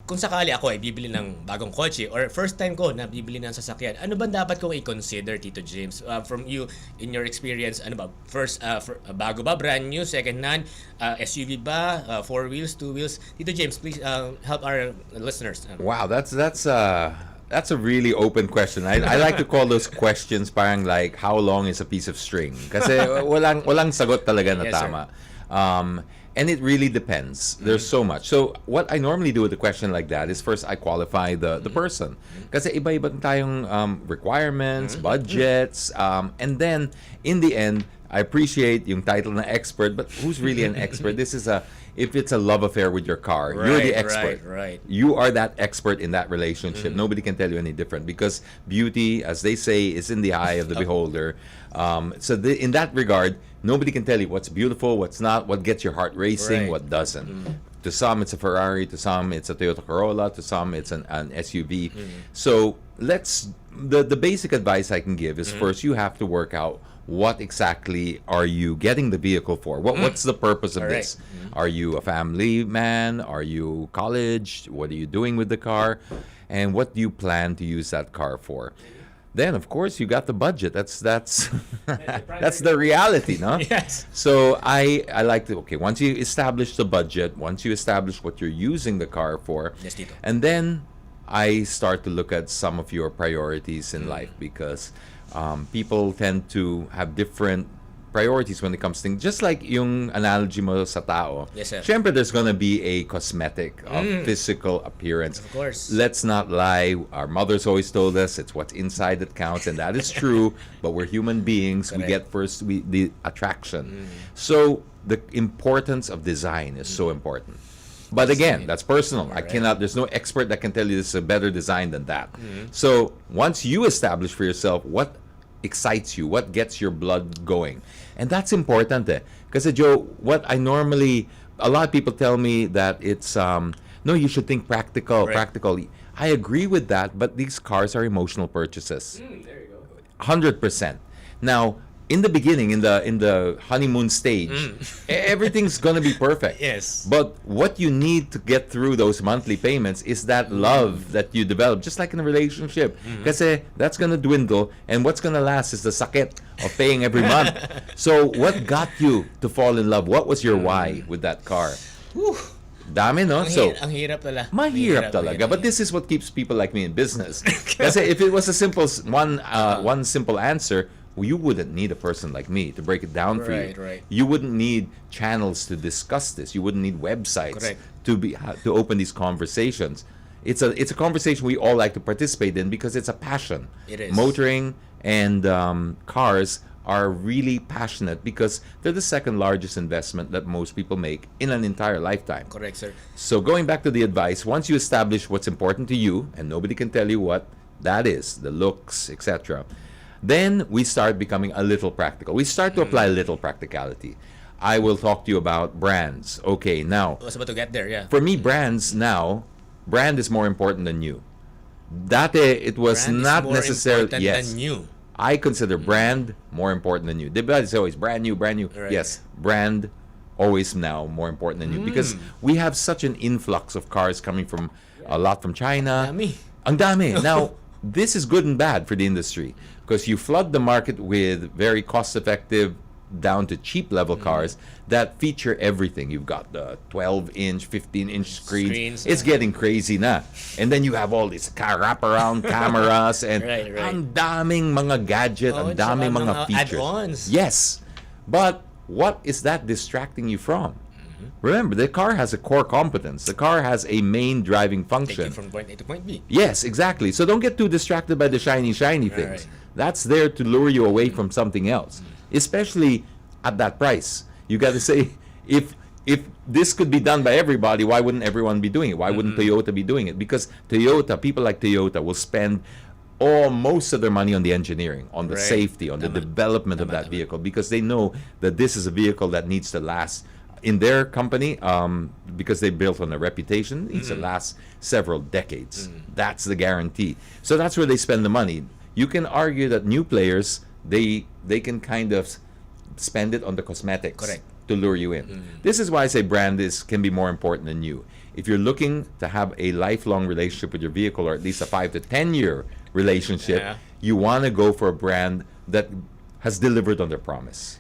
kung sakali ako ay bibili ng bagong kotse or first time ko na bibili ng sasakyan, ano ba dapat kong i-consider, Tito James? From you, in your experience, ano ba? First, bago ba? Brand new? Second hand? SUV ba? Four wheels? Two wheels? Tito James, please help our listeners. Wow, that's a really open question. I like to call those questions parang like, how long is a piece of string? Kasi walang sagot talaga na Yes, tama. And it really depends. There's so much. So what I normally do with a question like that is first I qualify the person. Kasi iba-iba tayong requirements, budgets, and then in the end, I appreciate yung title na expert, but who's really an expert? If it's a love affair with your car, you're the expert. Right. You are that expert in that relationship. Nobody can tell you any different because beauty, as they say, is in the eye of the beholder. In that regard, nobody can tell you what's beautiful, what's not, what gets your heart racing, what doesn't. To some, it's a Ferrari. To some, it's a Toyota Corolla. To some, it's an SUV. So the basic advice I can give is first you have to work out what exactly are you getting the vehicle for? What's the purpose of this? Are you a family man? Are you college? What are you doing with the car? And what do you plan to use that car for? Then, of course, you got the budget. That's that's the reality, no? Yes. So I like to, once you establish the budget, once you establish what you're using the car for, Yes, Tito. and then I start to look at some of your priorities in life because people tend to have different priorities when it comes to things. Just like yung analogy mo sa tao. Yes, sir. Siyempre, there's gonna be a cosmetic of physical appearance. Of course. Let's not lie. Our mothers always told us it's what's inside that counts, and that is true. But we're human beings. Correct. We get first the attraction. So the importance of design is so important. But again, that's personal. I cannot. There's no expert that can tell you this is a better design than that. So once you establish for yourself what excites you, what gets your blood going, and that's important. Because Joe, a lot of people tell me that it's no, you should think practical. I agree with that, but these cars are emotional purchases. There you go. 100%. Now, in the beginning, in the honeymoon stage, everything's gonna be perfect. Yes. But what you need to get through those monthly payments is that love that you develop, just like in a relationship. Kasi that's gonna dwindle, and what's gonna last is the sakit of paying every month. So what got you to fall in love? What was your why with that car? Whew. Dami, no? Ang hirap talaga. Mahirap talaga. But this is what keeps people like me in business. Kasi if it was a simple one simple answer, you wouldn't need a person like me to break it down for you. Right. You wouldn't need channels to discuss this. You wouldn't need websites to open these conversations. It's a conversation we all like to participate in because it's a passion. It is. Motoring and cars are really passionate because they're the second largest investment that most people make in an entire lifetime. Correct, sir. So going back to the advice, once you establish what's important to you, and nobody can tell you what that is, the looks, etc., then we start becoming a little practical. We start to apply a little practicality. I will talk to you about brands. Okay, now, I was about to get there, yeah. for me, brand is more important than you. Dati, it was Brand is not more necessarily, important yes. than you. I consider brand more important than you. Diba? It's always brand new. Right. Yes, brand always now more important than you because we have such an influx of cars coming from a lot from China. Dami. Ang dami. Now, this is good and bad for the industry because you flood the market with very cost-effective down to cheap level cars that feature everything. You've got the 12-inch, 15-inch screens. It's getting crazy na. And then you have all these wraparound cameras and Right. ang daming mga gadget, ang daming mga features. Add-ons. Yes. But what is that distracting you from? Remember, the car has a core competence. The car has a main driving Take function. you from point A to point B. Yes, exactly. So don't get too distracted by the shiny things. Right. That's there to lure you away from something else, especially at that price. You got to say, if this could be done by everybody, why wouldn't everyone be doing it? Why wouldn't Toyota be doing it? Because people like Toyota will spend most of their money on the engineering, on the safety, on the development of that vehicle, because they know that this is a vehicle that needs to last. In their company, because they built on a reputation, it needs to last several decades. That's the guarantee. So that's where they spend the money. You can argue that new players, they can kind of spend it on the cosmetics Correct. to lure you in. This is why I say brand can be more important than you. if you're looking to have a lifelong relationship with your vehicle, or at least a 5 to 10 year relationship, Yeah. you want to go for a brand that has delivered on their promise.